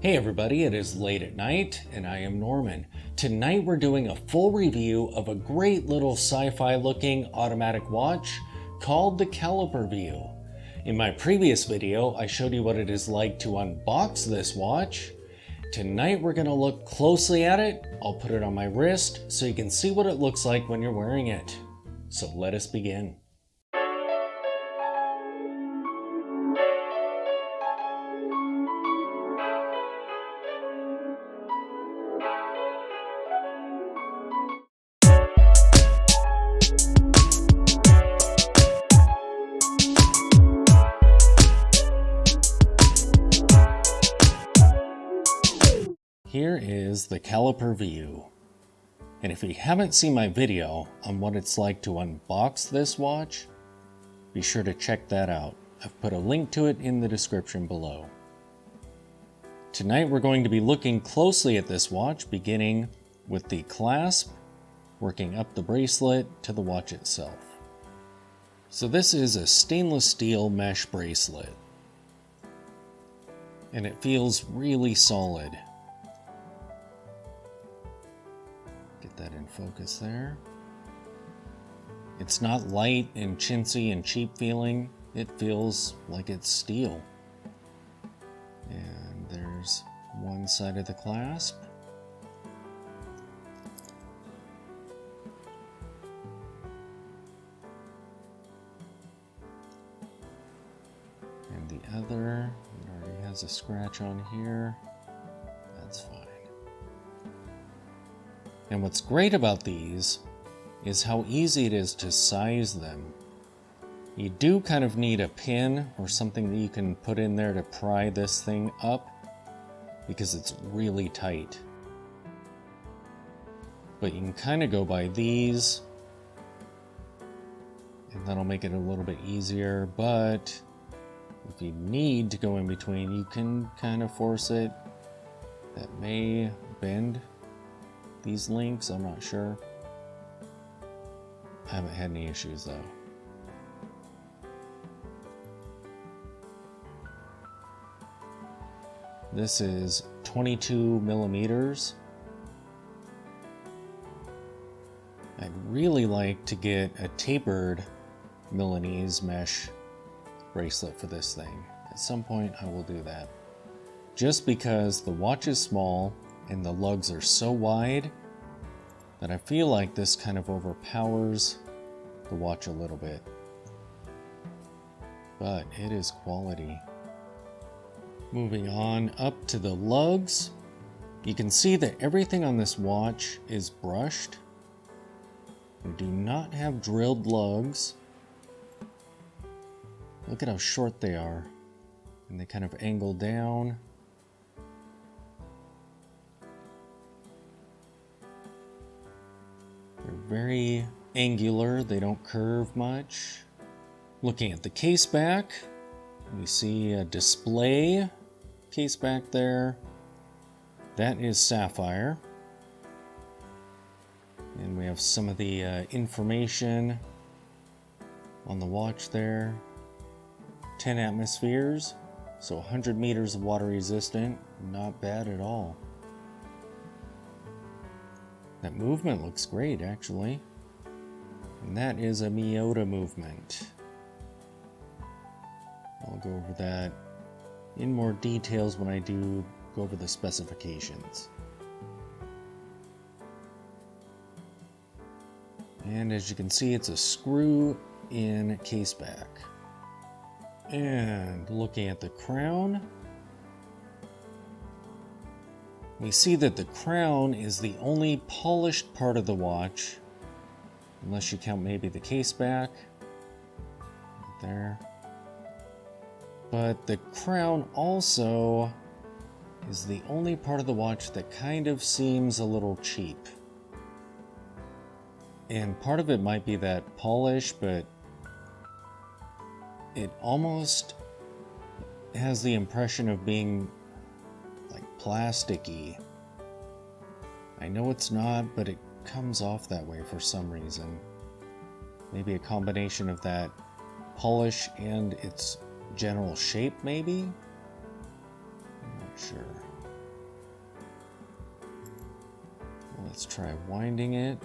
Hey everybody, it is late at night and I am Norman. Tonight we're doing a full review of a great little sci-fi looking automatic watch called the Caliper View. In my previous video, I showed you what it is like to unbox this watch. Tonight we're going to look closely at it. I'll put it on my wrist so you can see what it looks like when you're wearing it. So let us begin. Here is the Caliper View. And if you haven't seen my video on what it's like to unbox this watch, be sure to check that out. I've put a link to it in the description below. Tonight we're going to be looking closely at this watch, beginning with the clasp, working up the bracelet to the watch itself. So this is a stainless steel mesh bracelet, and it feels really solid. Get that in focus there. It's not light and chintzy and cheap feeling. It feels like it's steel. And there's one side of the clasp. And the other, it already has a scratch on here. That's fine. And what's great about these is how easy it is to size them. You do kind of need a pin or something that you can put in there to pry this thing up because it's really tight. But you can kind of go by these and that'll make it a little bit easier. But if you need to go in between, you can kind of force it. That may bend these links, I'm not sure. I haven't had any issues though. This is 22 millimeters. I'd really like to get a tapered Milanese mesh bracelet for this thing. At some point I will do that. Just because the watch is small and the lugs are so wide that I feel like this kind of overpowers the watch a little bit. But it is quality. Moving on up to the lugs, you can see that everything on this watch is brushed. We do not have drilled lugs. Look at how short they are, and they kind of angle down. They're very angular, they don't curve much. Looking at the case back, we see a display case back there. That is sapphire. And we have some of the information on the watch there. 10 atmospheres, so 100 meters of water resistant. Not bad at all. That movement looks great, actually. And that is a Miyota movement. I'll go over that in more details when I do go over the specifications. And as you can see, it's a screw-in case back. And looking at the crown, we see that the crown is the only polished part of the watch, unless you count maybe the case back, right there. But the crown also is the only part of the watch that kind of seems a little cheap. And part of it might be that polish, but it almost has the impression of being like plasticky. I know it's not, but it comes off that way for some reason. Maybe a combination of that polish and its general shape, maybe? I'm not sure. Let's try winding it.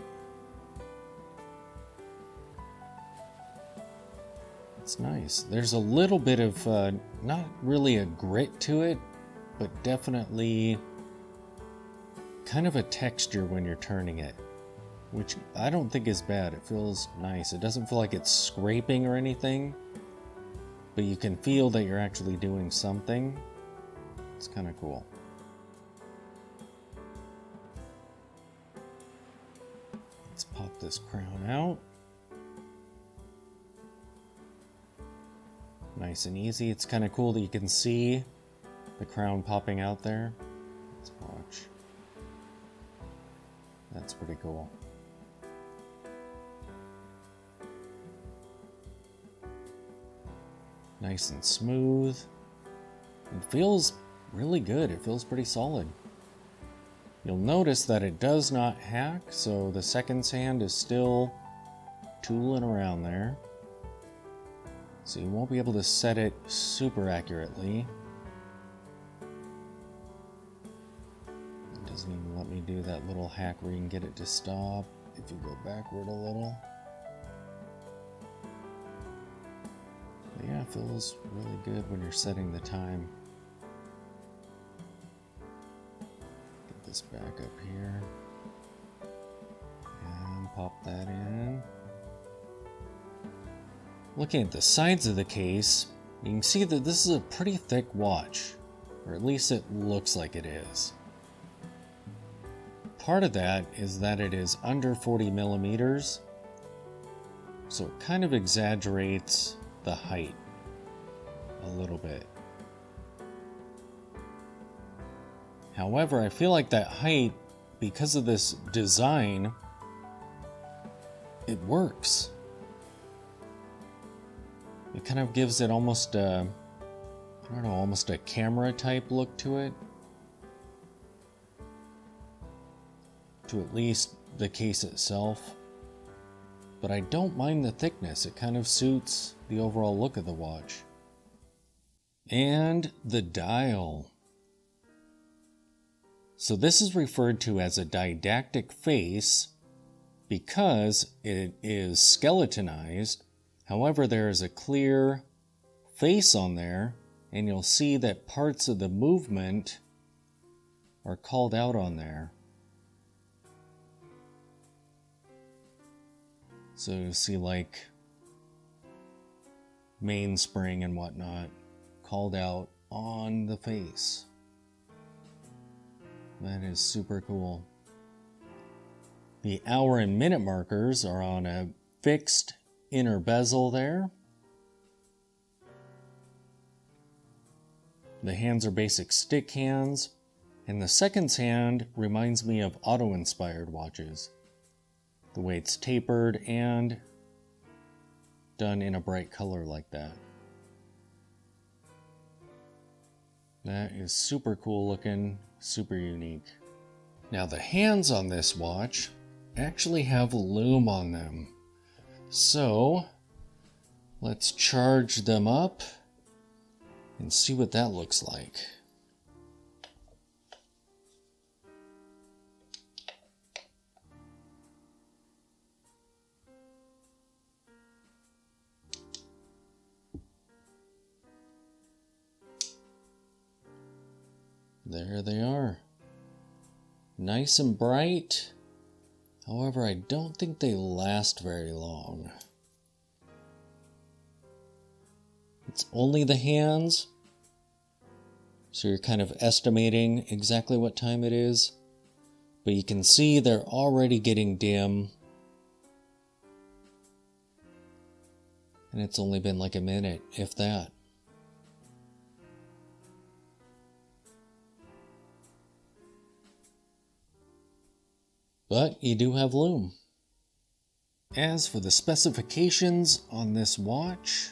It's nice. There's a little bit of, not really a grit to it, but definitely kind of a texture when you're turning it, which I don't think is bad. It feels nice. It doesn't feel like it's scraping or anything, but you can feel that you're actually doing something. It's kind of cool. Let's pop this crown out. Nice and easy. It's kind of cool that you can see the crown popping out there. Let's watch. That's pretty cool. Nice and smooth. It feels really good. It feels pretty solid. You'll notice that it does not hack, so the seconds hand is still tooling around there. So you won't be able to set it super accurately. It doesn't even let me do that little hack where you can get it to stop if you go backward a little. But yeah, it feels really good when you're setting the time. Get this back up here. And pop that in. Looking at the sides of the case, you can see that this is a pretty thick watch, or at least it looks like it is. Part of that is that it is under 40 millimeters, so it kind of exaggerates the height a little bit. However, I feel like that height, because of this design, it works. It kind of gives it almost a, I don't know, almost a camera type look to it. To at least the case itself. But I don't mind the thickness. It kind of suits the overall look of the watch. And the dial. So this is referred to as a didactic face because it is skeletonized. However, there is a clear face on there, and you'll see that parts of the movement are called out on there. So you'll see like mainspring and whatnot called out on the face. That is super cool. The hour and minute markers are on a fixed inner bezel there. The hands are basic stick hands, and the seconds hand reminds me of auto-inspired watches. The way it's tapered and done in a bright color like that. That is super cool looking, super unique. Now the hands on this watch actually have Lume on them. So, let's charge them up and see what that looks like. There they are. Nice and bright. However, I don't think they last very long. It's only the hands, so you're kind of estimating exactly what time it is, but you can see they're already getting dim, and it's only been like a minute, if that. But you do have Lume. As for the specifications on this watch,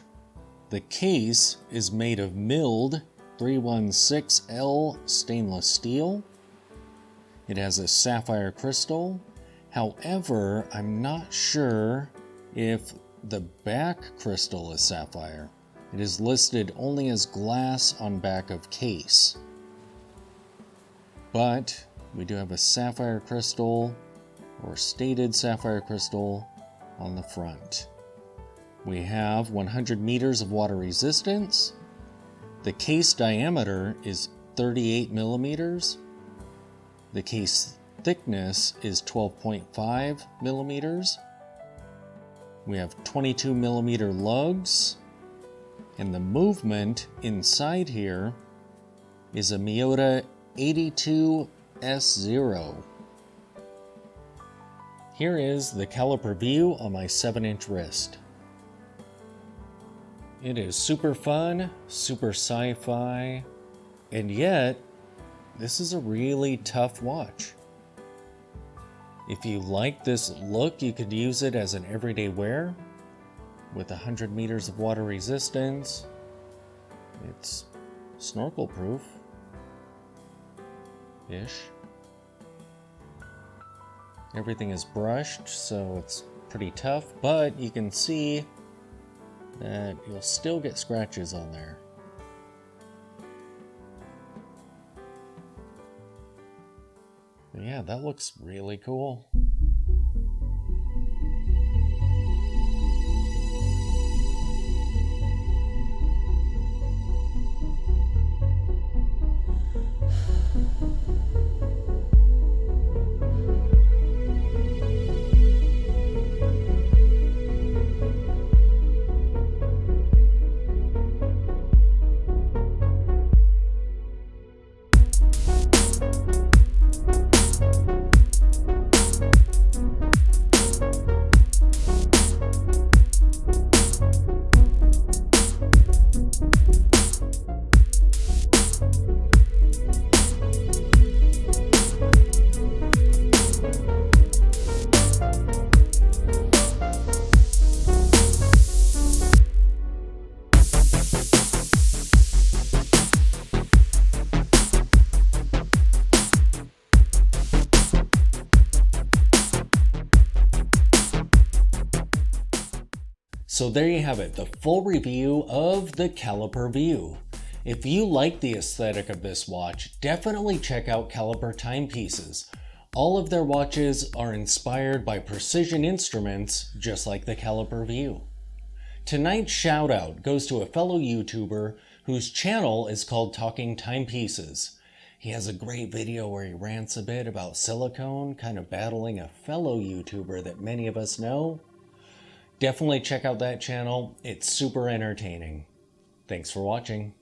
the case is made of milled 316L stainless steel. It has a sapphire crystal. However, I'm not sure if the back crystal is sapphire. It is listed only as glass on back of case. But we do have a sapphire crystal or stated sapphire crystal on the front. We have 100 meters of water resistance. The case diameter is 38 millimeters. The case thickness is 12.5 millimeters. We have 22 millimeter lugs. And the movement inside here is a Miyota 82S0. Here is the caliper view on my 7-inch wrist. It is super fun, super sci-fi, and yet this is a really tough watch. If you like this look, you could use it as an everyday wear with 100 meters of water resistance. It's snorkel proof ish. Everything is brushed, so it's pretty tough, but you can see that you'll still get scratches on there. But yeah, that looks really cool. So there you have it, the full review of the Caliper View. If you like the aesthetic of this watch, definitely check out Caliper Timepieces. All of their watches are inspired by precision instruments, just like the Caliper View. Tonight's shout out goes to a fellow YouTuber whose channel is called Talking Timepieces. He has a great video where he rants a bit about silicone, kind of battling a fellow YouTuber that many of us know. Definitely check out that channel. It's super entertaining. Thanks for watching.